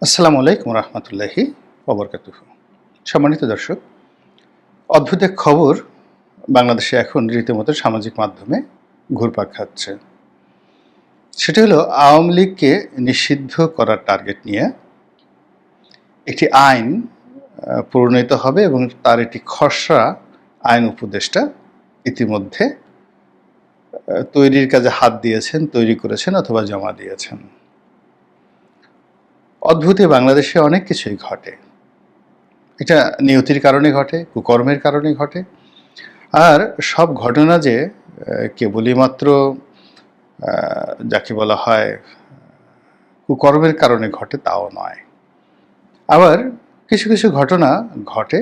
আসসালামু আলাইকুম রহমতুল্লাহি ওবরকাতুহু। সম্মানিত দর্শক, অদ্ভুত এক খবর বাংলাদেশে এখন রীতিমতো সামাজিক মাধ্যমে ঘুরপাক খাচ্ছে। সেটা হলো আওয়ামী লীগকে নিষিদ্ধ করার টার্গেট নিয়ে একটি আইন প্রণীত হবে এবং তার একটি খসড়া আইন উপদেষ্টা ইতিমধ্যে তৈরির কাজে হাত দিয়েছেন, তৈরি করেছেন অথবা জমা দিয়েছেন। অদ্ভুত বাংলাদেশে অনেক কিছুই ঘটে। এটা নিয়তির কারণে ঘটে, কুকর্মের কারণে ঘটে। আর সব ঘটনা যে কেবলই মাত্র যাকে বলা হয় কুকর্মের কারণে ঘটে তাও নয়। আবার কিছু কিছু ঘটনা ঘটে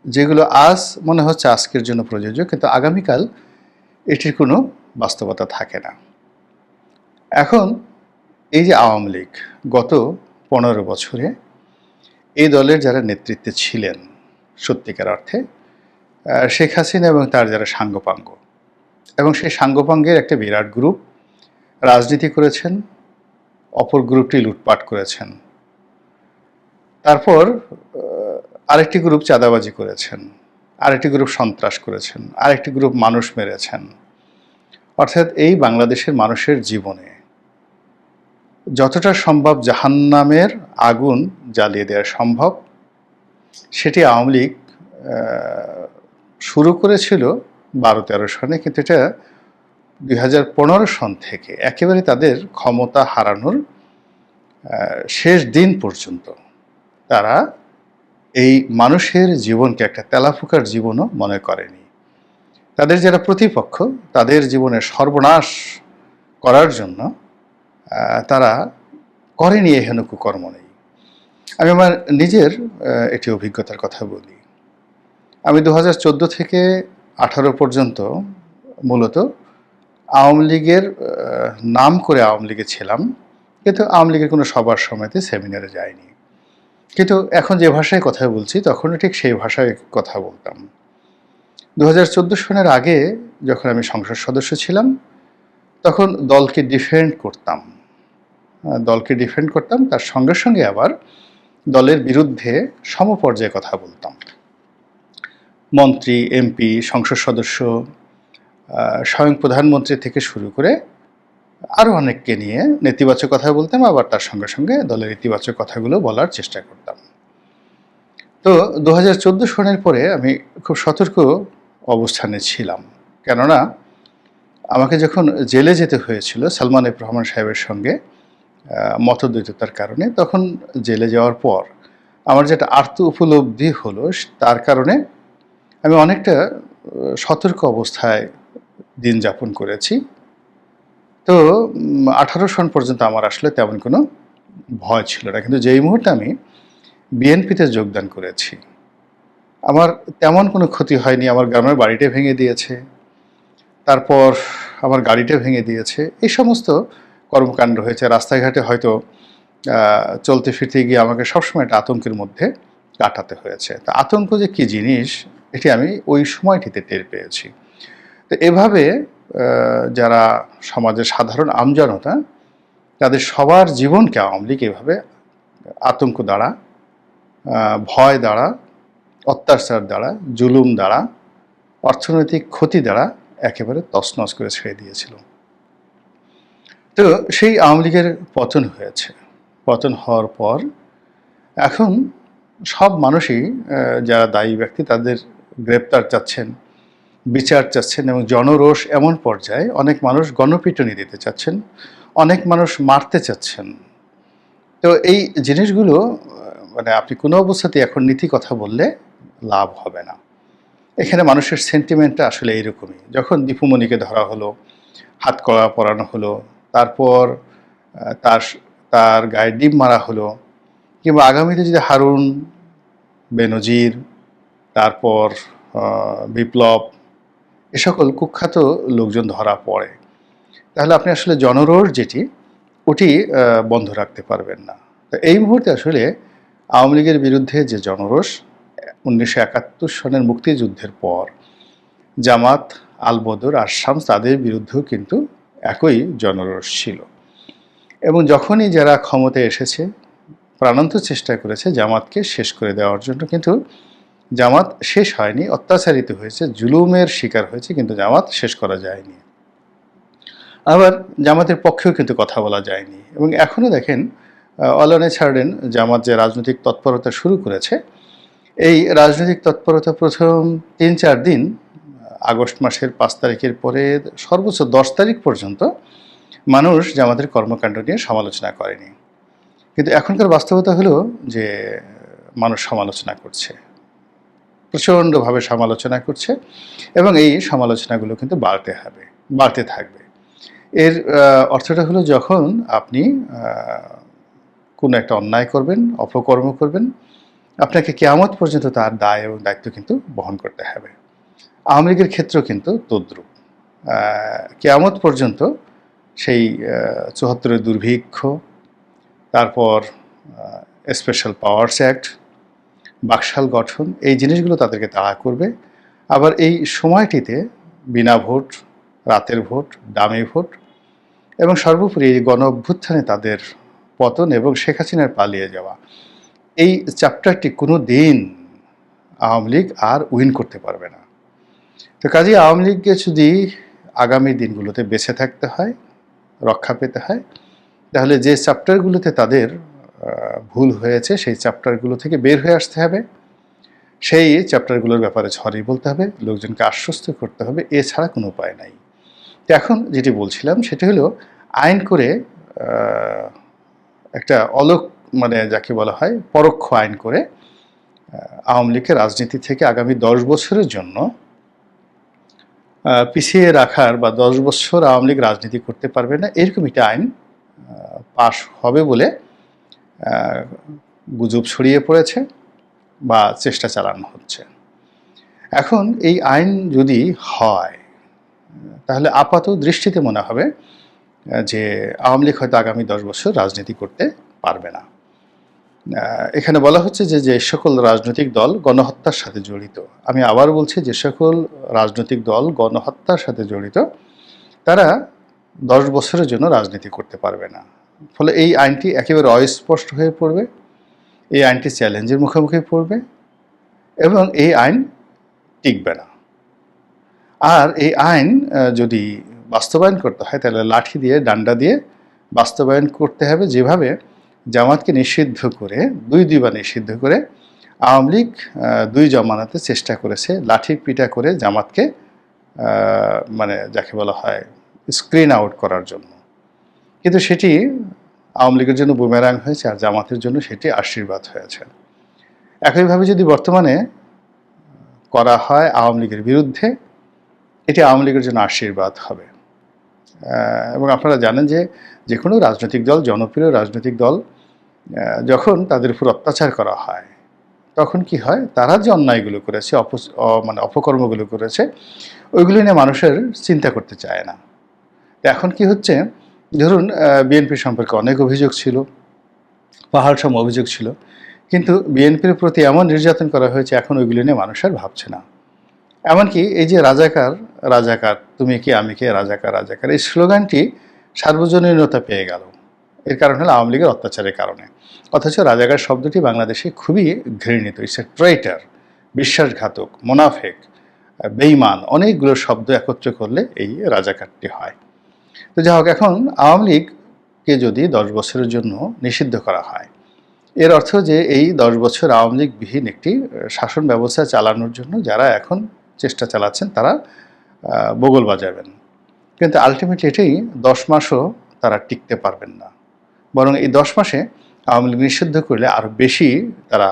যেগুলো আজ মনে হচ্ছে আজকের জন্য প্রযোজ্য, কিন্তু আগামীকাল এটির কোনো বাস্তবতা থাকে না। এখন এই যে আওয়ামী লীগ গত 15 বছরে এই দলের যারা নেতৃত্বে ছিলেন সত্যিকার অর্থে শেখ হাসিনা এবং তার যারা সাঙ্গপাঙ্গ, এবং সেই সাঙ্গপাঙ্গের একটা বিরাট গ্রুপ রাজনীতি করেছেন, অপর গ্রুপটি লুটপাট করেছেন। তারপর আরেকটি গ্রুপ চাঁদাবাজি করেছেন, আরেকটি গ্রুপ সন্ত্রাস করেছেন, আরেকটি গ্রুপ মানুষ মেরেছেন। অর্থাৎ এই বাংলাদেশের মানুষের জীবনে যতটা সম্ভব জাহান্নামের আগুন জ্বালিয়ে দেওয়া সম্ভব সেটি আওয়ামী লীগ শুরু করেছিল 12-13 সনে, কিন্তু এটা 2015 সন থেকে একেবারে তাদের ক্ষমতা হারানোর শেষ দিন পর্যন্ত তারা এই মানুষের জীবনকে একটা তেলাফুকার জীবনও মনে করেনি। তাদের যারা প্রতিপক্ষ তাদের জীবনের সর্বনাশ করার জন্য তারা করেনি এহেন কুকর্ম নেই। আমি আমার নিজের একটি অভিজ্ঞতার কথা বলি। আমি 2014 থেকে 18 পর্যন্ত মূলত আওয়ামী লীগের নাম করে আওয়ামী লীগে ছিলাম, কিন্তু আওয়ামী লীগের কোনো সবার সময়তে সেমিনারে যাইনি। কিন্তু এখন যে ভাষায় কথা বলছি তখনও ঠিক সেই ভাষায় কথা বলতাম। 2014 সনের আগে যখন আমি সংসদ সদস্য ছিলাম তখন দলকে ডিফেন্ড করতাম, তার সঙ্গে সঙ্গে আবার দলের বিরুদ্ধে সমপর্যায়ে কথা বলতাম। মন্ত্রী, এমপি, সংসদ সদস্য, স্বয়ং প্রধানমন্ত্রী থেকে শুরু করে আরও অনেককে নিয়ে নেতিবাচক কথা বলতাম, আবার তার সঙ্গে সঙ্গে দলের ইতিবাচক কথাগুলো বলার চেষ্টা করতাম। তো 2014 সনের পরে আমি খুব সতর্ক অবস্থানে ছিলাম, কেননা আমাকে যখন জেলে যেতে হয়েছিল সালমান এফ রহমান সাহেবের সঙ্গে মতদ্বৈততার কারণে, তখন জেলে যাওয়ার পর আমার যেটা আর্ত উপলব্ধি হলো তার কারণে আমি অনেকটা সতর্ক অবস্থায় দিন যাপন করেছি। তো 18 সন পর্যন্ত আমার আসলে তেমন কোনো ভয় ছিল না, কিন্তু যেই মুহূর্তে আমি বিএনপিতে যোগদান করেছি আমার তেমন কোনো ক্ষতি হয়নি। আমার গ্রামের বাড়িটা ভেঙে দিয়েছে, তারপর আমার গাড়িটা ভেঙে দিয়েছে, এই সমস্ত কর্মকাণ্ড হয়েছে। রাস্তাঘাটে হয়তো চলতে ফিরতে গিয়ে আমাকে সবসময় একটা আতঙ্কের মধ্যে কাটাতে হয়েছে। তা আতঙ্ক যে কী জিনিস এটি আমি ওই সময়টিতে টের পেয়েছি। তো এভাবে যারা সমাজের সাধারণ আমজনতা তাদের সবার জীবনকে আওয়ামী লীগ এভাবে আতঙ্ক দ্বারা, ভয় দ্বারা, অত্যাচার দ্বারা, জুলুম দ্বারা, অর্থনৈতিক ক্ষতি দ্বারা একেবারে তছনছ করে ছেড়ে দিয়েছিল। তো সেই আওয়ামী লীগের পতন হয়েছে। পতন হওয়ার পর এখন সব মানুষই যারা দায়ী ব্যক্তি তাদের গ্রেপ্তার চাচ্ছেন, বিচার চাচ্ছেন, এবং জনরোষ এমন পর্যায়ে অনেক মানুষ গণপিটুনি দিতে চাচ্ছেন, অনেক মানুষ মারতে চাচ্ছেন। তো এই জিনিসগুলো মানে আপনি কোনো অবস্থাতেই এখন নীতি কথা বললে লাভ হবে না। এখানে মানুষের সেন্টিমেন্টটা আসলে এইরকমই। যখন দীপুমণিকে ধরা হলো, হাত কড়া পরানো হলো, তারপর তার গায়ে ডিম মারা হলো, কিংবা আগামীতে যদি হারুন, বেনজির, তারপর বিপ্লব, এ সকল কুখ্যাত লোকজন ধরা পড়ে, তাহলে আপনি আসলে জনরোষ যেটি ওটি বন্ধ রাখতে পারবেন না। তো এই মুহূর্তে আসলে আওয়ামী লীগের বিরুদ্ধে যে জনরোষ 1971 সনের মুক্তিযুদ্ধের পর জামাত, আলবদর আর শামস তাদের বিরুদ্ধেও কিন্তু একই জনরোষ ছিল। এবং যখনই যারা ক্ষমতায় এসেছে প্রাণান্ত চেষ্টা করেছে জামাতকে শেষ করে দেওয়ার জন্য, কিন্তু জামাত শেষ হয়নি, অত্যাচারিত হয়েছে, জুলুমের শিকার হয়েছে, কিন্তু জামাত শেষ করা যায়নি। আবার জামাতের পক্ষেও কিন্তু কথা বলা যায়নি। এবং এখনও দেখেন অলানে ছাড়েন জামাত যে রাজনৈতিক তৎপরতা শুরু করেছে, এই রাজনৈতিক তৎপরতা প্রথম ৩-৪ দিন, আগস্ট মাসের ৫ তারিখের পরে সর্বোচ্চ ১০ তারিখ পর্যন্ত মানুষ জামাতের কর্মকাণ্ড নিয়ে সমালোচনা করেনি। কিন্তু এখনকার বাস্তবতা হলো যে মানুষ সমালোচনা করছে, প্রচণ্ডভাবে সমালোচনা করছে, এবং এই সমালোচনাগুলো কিন্তু বাড়তে থাকবে। এর অর্থটা হলো, যখন আপনি কোনো একটা অন্যায় করবেন, অপকর্ম করবেন, আপনাকে কিয়ামত পর্যন্ত তার দায় এবং দায়িত্ব কিন্তু বহন করতে হবে। আওয়ামী লীগের ক্ষেত্রেও কিন্তু তদ্রূপ। কিয়ামত পর্যন্ত সেই ৭৪-এর দুর্ভিক্ষ, তারপর স্পেশাল পাওয়ার্স অ্যাক্ট, বাকশাল গঠন, এই জিনিসগুলো তাদেরকে তাড়া করবে। আবার এই সময়টিতে বিনা ভোট, রাতের ভোট, ডামি ভোট, এবং সর্বোপরি এই গণ অভ্যুত্থানে তাদের পতন এবং শেখ হাসিনার পালিয়ে যাওয়া, এই চ্যাপ্টারটি কোনো দিন আওয়ামী লীগ আর উইন করতে পারবে না। তো কাজেই আওয়ামী লীগকে যদি আগামী দিনগুলোতে বেঁচে থাকতে হয়, রক্ষা পেতে হয়, তাহলে যে চ্যাপ্টারগুলোতে তাদের ভুল হয়েছে সেই চ্যাপ্টারগুলো থেকে বের হয়ে আসতে হবে, সেই চ্যাপ্টারগুলোর ব্যাপারে সরি বলতে হবে, লোকজনকে আশ্বস্ত করতে হবে, এছাড়া কোনো উপায় নাই। তো এখন যেটি বলছিলাম সেটি হলো, আইন করে একটা যাকে বলা হয় পরোক্ষ আইন করে আওয়ামী লীগকে রাজনীতি থেকে আগামী ১০ বছরের জন্য পিছিয়ে রাখার, বা ১০ বছর আওয়ামী লীগ রাজনীতি করতে পারবে না, এরকম একটা আইন পাশ হবে বলে গুজব ছড়িয়ে পড়েছে বা চেষ্টা চালানো হচ্ছে। এখন এই আইন যদি হয়, তাহলে আপাত দৃষ্টিতে মনে হবে যে আওয়ামী লীগ হয়তো আগামী ১০ বছর রাজনীতি করতে পারবে না। এখানে বলা হচ্ছে যে সকল রাজনৈতিক দল গণহত্যার সাথে জড়িত, আমি আবার বলছি, যে সকল রাজনৈতিক দল গণহত্যার সাথে জড়িত, তারা ১০ বছরের জন্য রাজনীতি করতে পারবে না। ফলে এই আইনটি একেবারে অস্পষ্ট হয়ে পড়বে, এই আইনটি চ্যালেঞ্জের মুখোমুখি পড়বে, এবং এই আইন টিকবে না। আর এই আইন যদি বাস্তবায়ন করতে হয়, তাহলে লাঠি দিয়ে, ডান্ডা দিয়ে বাস্তবায়ন করতে হবে, যেভাবে জামাতকে নিষিদ্ধ করে, দুইবার নিষিদ্ধ করে আওয়ামী লীগ ২ জমানাতে চেষ্টা করেছে লাঠির পিটা করে জামাতকে যাকে বলা হয় স্ক্রিন আউট করার জন্য। কিন্তু সেটি আওয়ামী লীগের জন্য বুমেরাং হয়েছে, আর জামাতের জন্য সেটি আশীর্বাদ হয়েছে। একইভাবে যদি বর্তমানে করা হয় আওয়ামী লীগের বিরুদ্ধে, এটি আওয়ামী লীগের জন্য আশীর্বাদ হবে। এবং আপনারা জানেন যে কোনো রাজনৈতিক দল, জনপ্রিয় রাজনৈতিক দল, যখন তাদের উপর অত্যাচার করা হয়, তখন কি হয়, তারা যে অন্যায়গুলো করেছে, অপকর্মগুলো করেছে, ওইগুলো নিয়ে মানুষের চিন্তা করতে চায় না। এখন কি হচ্ছে, ধরুন বিএনপি সম্পর্কে অনেক অভিযোগ ছিল, পাহাড়সম অভিযোগ ছিল, কিন্তু বিএনপির প্রতি এমন নির্যাতন করা হয়েছে, এখন ওইগুলো নিয়ে মানুষ আর ভাবছে না। এমনকি এই যে রাজাকার রাজাকার, তুমি কি আমি কে, রাজাকার রাজাকার, এই স্লোগানটি সার্বজনীনতা পেয়ে গেল। এর কারণ হলো আওয়ামী লীগের অত্যাচারের কারণে। অথচ রাজাকার শব্দটি বাংলাদেশে খুবই ঘৃণিত। ইটস এ ট্রেইটার, বিশ্বাসঘাতক, মোনাফেক, বেঈমান, অনেকগুলো শব্দ একত্র করলে এই রাজাকারটি হয়। তো যাই হোক, এখন আওয়ামী লীগকে যদি ১০ বছরের জন্য নিষিদ্ধ করা হয়, এর অর্থ যে এই ১০ বছর আওয়ামী লীগবিহীন একটি শাসন ব্যবস্থা চালানোর জন্য যারা এখন চেষ্টা চালাচ্ছেন, তারা বগল বাজাবেন। কিন্তু আলটিমেটলি এটাই ১০ মাসও তারা টিকতে পারবেন না, বরং এই ১০ মাসে আওয়ামী লীগ নিষিদ্ধ করলে আরও বেশি তারা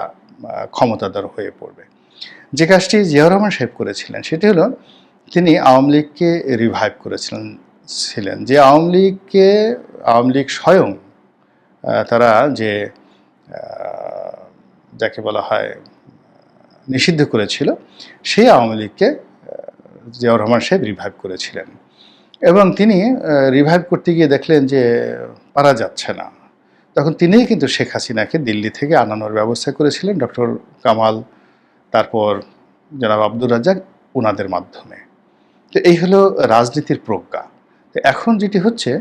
ক্ষমতাধর হয়ে পড়বে। যে কাজটি জিয়াউর রহমান সাহেব করেছিলেন, সেটি হলো তিনি আওয়ামী লীগকে রিভাইভ করেছিলেন। যে আওয়ামী লীগ স্বয়ং তারা যে যাকে বলা হয় নিষিদ্ধ করেছিল, সেই আওয়ামী লীগকে জিয়াউর রহমান সাহেব রিভাইভ করেছিলেন। এবং তিনি রিভাইভ করতে গিয়ে দেখলেন যে পারা যাচ্ছে না, তখন তিনিই কিন্তু শেখ হাসিনাকে দিল্লি থেকে আনানোর ব্যবস্থা করেছিলেন, ডক্টর কামাল, তারপর জনাব আব্দুর রাজ্জাক, ওনাদের মাধ্যমে। তো এই হলো রাজনীতির প্রজ্ঞা। তো এখন যেটি হচ্ছে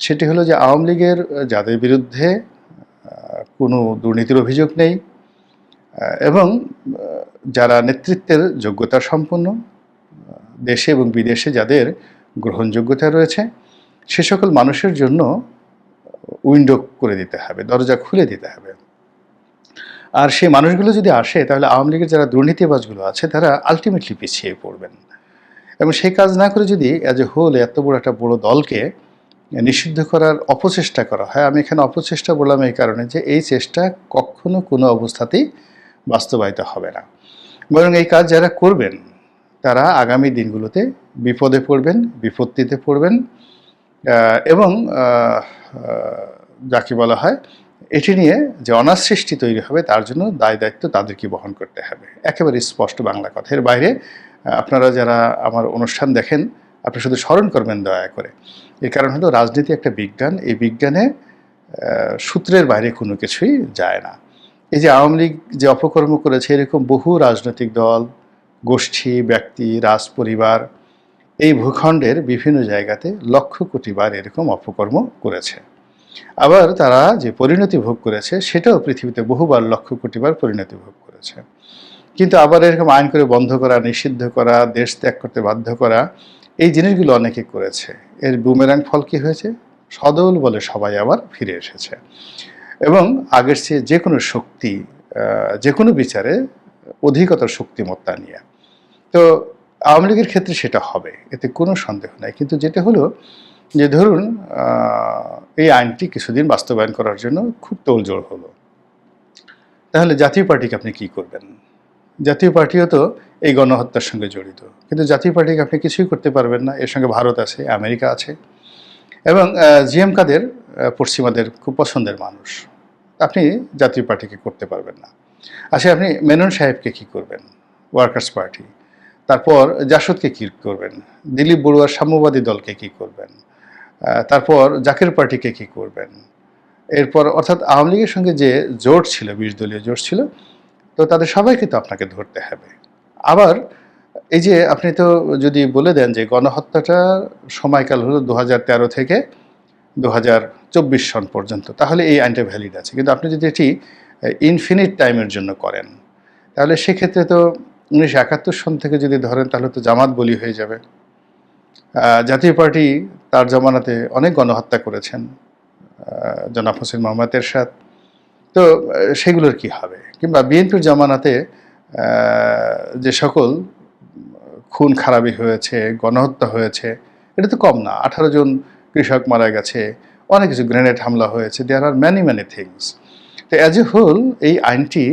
সেটি হলো যে আওয়ামী লীগের যাদের বিরুদ্ধে কোনো দুর্নীতির অভিযোগ নেই, এবং যারা নেতৃত্বের যোগ্যতা সম্পন্ন, দেশে এবং বিদেশে যাদের গ্রহণযোগ্যতা রয়েছে, সে সকল মানুষের জন্য উইন্ডো করে দিতে হবে, দরজা খুলে দিতে হবে। আর সেই মানুষগুলো যদি আসে, তাহলে আওয়ামী লীগের যারা দুর্নীতিবাজগুলো আছে তারা আলটিমেটলি পিছিয়ে পড়বেন। এবং সেই কাজ না করে যদি অ্যাজ এ হোল এত বড় একটা বড় দলকে নিষিদ্ধ করার অপচেষ্টা করা হয়, আমি এখানে অপচেষ্টা বললাম এই কারণে যে এই চেষ্টা কখনো কোনো অবস্থাতেই বাস্তবায়িত হবে না। বরং এই কাজ যারা করবেন তারা আগামী দিনগুলোতে বিপদে পড়বেন, বিপত্তিতে পড়বেন, এবং যাকে বলা হয় এটি নিয়ে যে অনাসৃষ্টি তৈরি হবে তার জন্য দায় দায়িত্ব তাদেরকে বহন করতে হবে। একেবারে স্পষ্ট বাংলা কথা। এর বাইরে আপনারা যারা আমার অনুষ্ঠান দেখেন, আপনি শুধু স্মরণ করবেন দয়া করে। এর কারণ হলো রাজনীতি একটা বিজ্ঞান, এই বিজ্ঞানে সূত্রের বাইরে কোনো কিছুই যায় না। এই যে আওয়ামী লীগ যে অপকর্ম করেছে, এরকম বহু রাজনৈতিক দল, গোষ্ঠী, ব্যক্তি, রাজ পরিবার এই ভূখণ্ডের বিভিন্ন জায়গাতে লক্ষ কোটি বার এরকম অপকর্ম করেছে। আবার তারা যে পরিণতি ভোগ করেছে সেটাও পৃথিবীতে বহুবার লক্ষ কোটি বার পরিণতি ভোগ করেছে। কিন্তু আবার এরকম আইন করে বন্ধ করা, নিষিদ্ধ করা, দেশ ত্যাগ করতে বাধ্য করা, এই জিনিসগুলো অনেকে করেছে। এর বুমেরাং ফল কী হয়েছে? সদল বলে সবাই আবার ফিরে এসেছে, এবং আগের চেয়ে যে কোনো শক্তি, যে কোনো বিচারে অধিকতর শক্তিমত্তা নিয়ে। তো আওয়ামী লীগের ক্ষেত্রে সেটা হবে, এতে কোনো সন্দেহ নাই। কিন্তু যেটা হলো যে ধরুন এই আইনটি কিছুদিন বাস্তবায়ন করার জন্য খুব তোড়জোড় হলো, তাহলে জাতীয় পার্টিকে আপনি কি করবেন? জাতীয় পার্টিও তো এই গণহত্যার সঙ্গে জড়িত, কিন্তু জাতীয় পার্টিকে আপনি কিছুই করতে পারবেন না। এর সঙ্গে ভারত আছে, আমেরিকা আছে, এবং জিএম কাদের পশ্চিমাদের খুব পছন্দের মানুষ, আপনি জাতীয় পার্টিকে করতে পারবেন না। আচ্ছা, আপনি মেনন সাহেবকে কি করবেন? Workers party. তারপর জাসদকে কী করবেন? দিলীপ বড়ুয়ার সাম্যবাদী দলকে কী করবেন? তারপর জাকের পার্টিকে কী করবেন? এরপর অর্থাৎ আওয়ামী লীগের সঙ্গে যে জোট ছিল, 20 দলীয় জোট ছিল, তো তাদের সবাইকে তো আপনাকে ধরতে হবে। আবার এই যে আপনি তো যদি বলে দেন যে গণহত্যাটা সময়কাল হলো 2013 থেকে 2024 সন পর্যন্ত, তাহলে এই আইনটা ভ্যালিড আছে। কিন্তু আপনি যদি এটি ইনফিনিট টাইমের জন্য করেন, তাহলে সেক্ষেত্রে তো 1971 সন থেকে যদি ধরেন, তাহলে তো জামাত বলি হয়ে যাবে। জাতীয় পার্টি তার জমানাতে অনেক গণহত্যা করেছেন, জনাব হোসেন মোহাম্মদ এরশাদ, তো সেগুলোর কি হবে? কিংবা বিএনপির জমানাতে যে সকল খুন খারাপি হয়েছে, গণহত্যা হয়েছে, এটা তো কম না। 18 জন কৃষক মারা গেছে, অনেক কিছু, গ্রেনেড হামলা হয়েছে, দেয়ার আর ম্যানি থিংস। তো অ্যাজ এ হোল এই আইনটি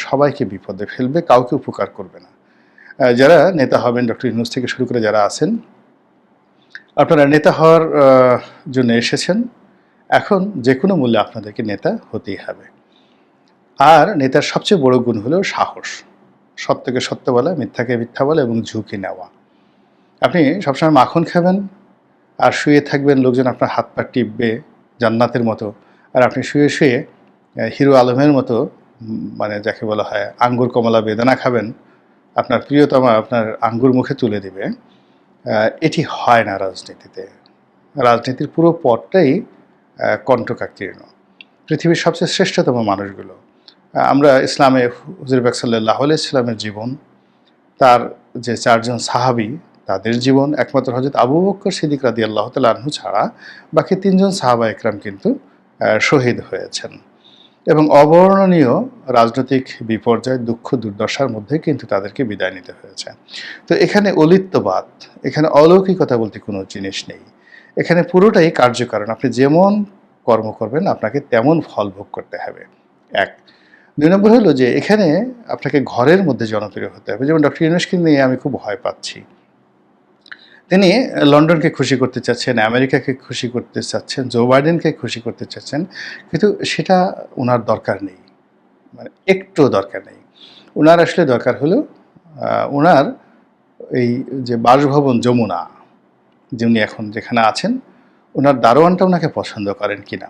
সবাইকে বিপদে ফেলবে, কাউকে উপকার করবে না। যারা নেতা হবেন, ডক্টর ইউনূস থেকে শুরু করে যারা আছেন, আপনারা নেতা হওয়ার জন্য এসেছেন, এখন যে কোনো মূল্যে আপনাদেরকে নেতা হতেই হবে। আর নেতার সবচেয়ে বড় গুণ হলো সাহস, সত্যকে সত্য বলা, মিথ্যাকে মিথ্যা বলা এবং ঝুঁকি নেওয়া। আপনি সবসময় মাখন খাবেন আর শুয়ে থাকবেন, লোকজন আপনার হাত পা টিপবে জান্নাতের মতো, আর আপনি শুয়ে শুয়ে হিরো আলমের মতো, মানে যাকে বলা হয় আঙ্গুর কমলা বেদানা খাবেন, আপনার প্রিয়তমা আপনার আঙ্গুর মুখে তুলে দিবে। এটি হয় না রাজনীতিতে। রাজনীতির পুরো পথটাই কণ্টকাকীর্ণ। পৃথিবীর সবচেয়ে শ্রেষ্ঠতম মানুষগুলো, আমরা ইসলামে হুজুর পাক সাল্লাল্লাহু আলাইহি ওয়াসাল্লামের জীবন, তার যে 4 জন সাহাবী তাদের জীবন, একমাত্র হযরত আবু বকর সিদ্দিক রাদিয়াল্লাহু তাআলা আনহু ছাড়া বাকি 3 জন সাহাবা একরাম কিন্তু শহীদ হয়েছেন, এবং অবর্ণনীয় রাজনৈতিক বিপর্যয়, দুঃখ দুর্দশার মধ্যে কিন্তু তাদেরকে বিদায় নিতে হয়েছে। তো এখানে অলিত্যবাদ, এখানে অলৌকিকতা বলতে কোনো জিনিস নেই। এখানে পুরোটাই কার্যকারণ। আপনি যেমন কর্ম করবেন আপনাকে তেমন ফল ভোগ করতে হবে, এক। 2 নম্বর হলো যে এখানে আপনাকে ঘরের মধ্যে জনপ্রিয় হতে হবে। যেমন ডক্টর ইউনূসকে নিয়ে আমি খুব ভয় পাচ্ছি। তিনি লন্ডনকে খুশি করতে চাচ্ছেন, আমেরিকাকে খুশি করতে চাচ্ছেন, জো বাইডেনকে খুশি করতে চাচ্ছেন, কিন্তু সেটা ওনার দরকার নেই, মানে একটুও দরকার নেই। ওনার আসলে দরকার হলো ওনার এই যে বাসভবন যমুনা, যিনি এখন যেখানে আছেন, ওনার দারোয়ানটা ওনাকে পছন্দ করেন কিনা,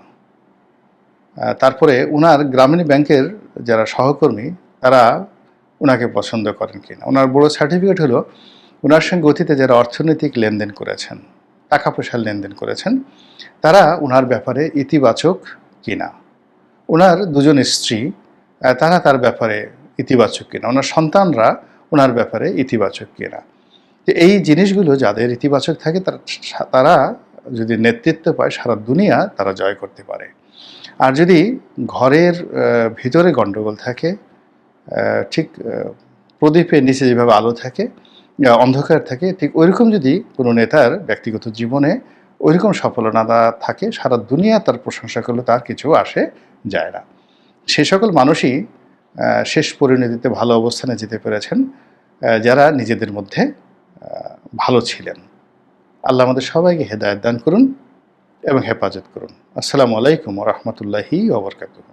তারপরে ওনার গ্রামীণ ব্যাংকের যারা সহকর্মী তারা ওনাকে পছন্দ করেন কিনা। ওনার বড় সার্টিফিকেট হলো ওনার সঙ্গে অতীতে যারা অর্থনৈতিক লেনদেন করেছেন, টাকা পয়সার লেনদেন করেছেন, তারা ওনার ব্যাপারে ইতিবাচক কিনা। ওনার দুজন স্ত্রী তারা তার ব্যাপারে ইতিবাচক কিনা, ওনার সন্তানরা ওনার ব্যাপারে ইতিবাচক কিনা। তো এই জিনিসগুলো যাদের ইতিবাচক থাকে তারা যদি নেতৃত্ব পায় সারা দুনিয়া তারা জয় করতে পারে। আর যদি ঘরের ভিতরে গণ্ডগোল থাকে, ঠিক প্রদীপের নিচে যেভাবে আলো থাকে, অন্ধকার থাকে, ঠিক ওইরকম যদি কোনো নেতার ব্যক্তিগত জীবনে ওইরকম সফলতা থাকে, সারা দুনিয়া তার প্রশংসা করলে তার কিছু আসে যায় না। সে সকল মানুষই শেষ পরিণতিতে ভালো অবস্থানে যেতে পেরেছেন যারা নিজেদের মধ্যে ভালো ছিলেন। আল্লাহ আমাদের সবাইকে হেদায়েত দান করুন এবং হেফাজত করুন। আসসালামু আলাইকুম ওয়া রাহমাতুল্লাহি ওয়া বারাকাতুহু।